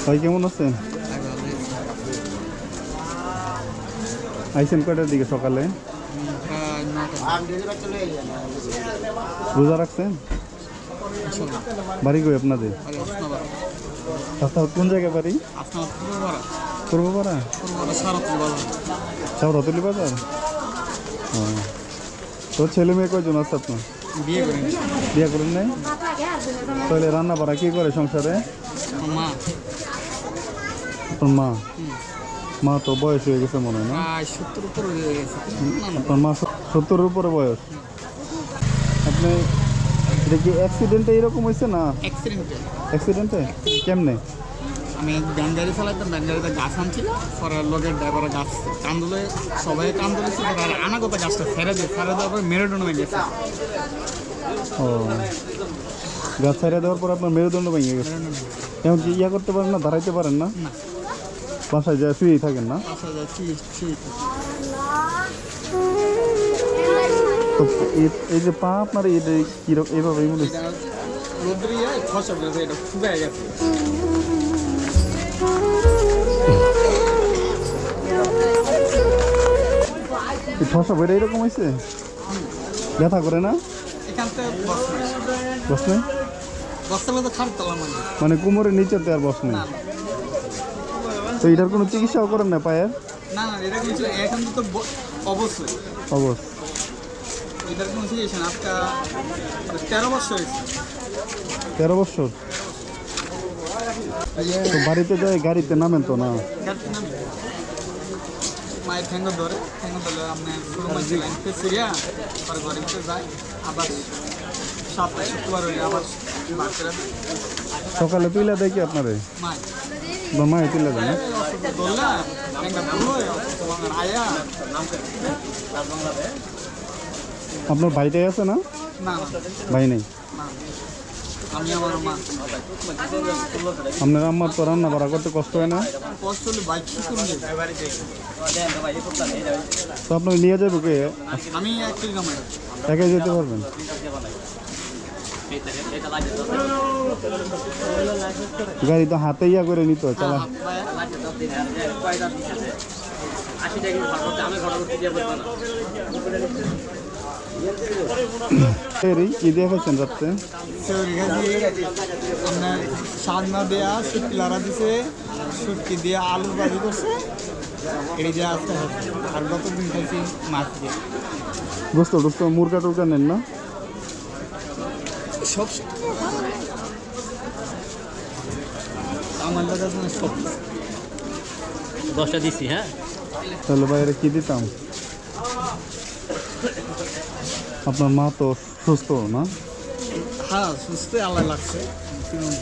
ভাই কেমন আছেন? আইসেন কয়টার দিকে? সকালে রোজা রাখছেন? বাড়ি কই আপনাদের? কোন জায়গায় বাড়ি? পূর্বপাড়া, শাহরাতুলি বাজার। তোর ছেলে মেয়ে কয়জন আছে আপনার? বিয়ে করেন নাই? তাহলে রান্না বাড়া কি করে সংসারে? আপনার মা? মা তো বয়স হয়ে গেছে মনে হয় না? আপনার মা 70-এর উপরে বয়স। আপনি এটা কি অ্যাক্সিডেন্টে এরকম হয়েছে না? অ্যাক্সিডেন্টে কেমনে? আমি ব্যান গাড়ি চালাইতাম, ব্যান গাড়িতে গাছ আনছিল, পরে লোকের ড্রাইভার গাছ কান্দলে, সবাই কান্দলেছিল, আর আনাগত গাছটা ছেড়ে দেওয়ার পরে মেরুদণ্ড ভেঙে গেছে। ও, গাছ ছেড়ে দেওয়ার পর আপনার মেরুদণ্ড ভেঙে গেছে। এখন কি ইয়া করতে পারেন না? দাঁড়াইতে পারেন না? বাসায় যায় শুয়েই থাকেন না? তো এই যে পা আপনার এইভাবে ঠসা বইটা এরকম হয়েছে? ব্যথা করে না? বস নেই মানে কোমরের নিচেতে আর বস নেই? তো এটার কোনো চিকিৎসাও করেন না পায়ের? না, এটা কিছু এখন তো অবশ্যই এটার কোনো চিকিৎসা না। আজকে 13 বছর হয়েছে। 13 বছর? তো বাড়িতে যায় গাড়িতে নামেন তো না? মায়ের ঠ্যাঙ্গ ধরে আপনার সিরিয়া পরে ঘরে ভিতরে যায়, আবার সপ্তাহে শুক্রবার হইলে আবার সকালে তুলে দেয় কি আপনারে? মায়ে তুলে দেয় না? আপনার ভাইটাই আছে না? ভাই নেই? আপনার আম্মার তো রান্না বাড়া করতে কষ্ট হয় না? তো আপনাকে নিয়ে যাবো কে? একাই যেতে পারবেন? গাড়ি তো হাতে ইয়া করে নিত চালা। কি দিয়ে খাইছেন রাত্রে? সাদনা দেয়া শুটকি লাড়া দিছে, শুটকি দিয়ে আলুর ভাজি করছে, এই যে আসতে হবে। আর গতদিন খাইছি মাছ দিয়ে। গোস্ত টোস্ত মুরগা টুরগা নেন না? সব আমার দাদা সব 10টা দিছি। হ্যাঁ, তাহলে বাইরে কি দিতাম? আপনার মা তো সুস্থ না? হ্যাঁ, সুস্থ আল্লাহ লাগছে।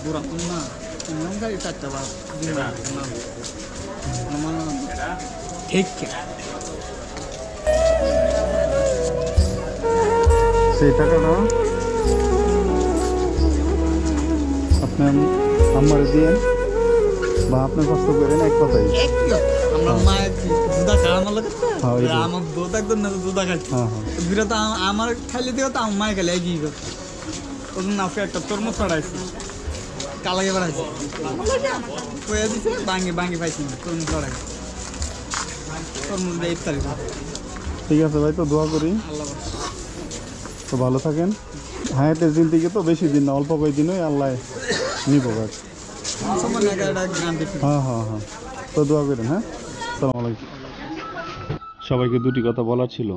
বুড়া তো না, গাড়ি 4টা বার ঠিক সেই টাকাটা আপনি আমার দিয়ে বা আপনি কষ্ট করেন এক কথাই। আমরা মায়ের দুধা খাওয়া আমার লোক, আমার দুধ একদম না দুধা খাচ্ছি বিরাট। আমার খাইলে দিও তো আমার মায়ের খাইলে এগিয়ে করতো। ওদের নাফে একটা তরমুজ ছড়াইছি, কালাগে বেড়াইছি, কয়ে দিছে ভাঙি পাইছি না, তরমুজ ছড়াইছি, তরমুজ দিয়ে ইফতারি। ঠিক আছে ভাই, তো দোয়া করি। আল্লাহ তো ভালো থাকেন। হায়াতের জিন্দিগি তো বেশি দিন না, অল্প কয়েকদিনই আল্লাহ নিব। হ্যাঁ, তো দোয়া করেন। হ্যাঁ, আসসালামু আলাইকুম। সবাইকে দুটি কথা বলার ছিল।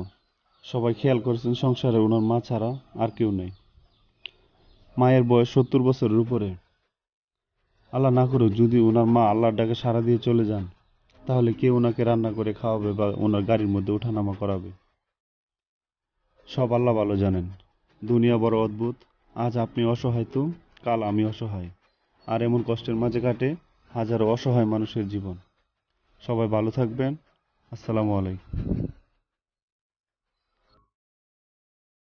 সবাই খেয়াল করেছেন সংসারে ওনার মা ছাড়া আর কেউ নেই। মায়ের বয়স 70 বছরের উপরে। আল্লাহ না করুক যদি ওনার মা আল্লাহর ডাকে সাড়া দিয়ে চলে যান, তাহলে কে ওনাকে রান্না করে খাওয়াবে বা ওনার গাড়ির মধ্যে ওঠানামা করাবে? সব আল্লাহ ভালো জানেন। দুনিয়া বড় অদ্ভুত। আজ আপনি অসহায় তো কাল আমি অসহায়, আর এমন কষ্টের মাঝে কাটে হাজারো অসহায় মানুষের জীবন। সবাই ভালো থাকবেন। আসসালামু আলাইকুম।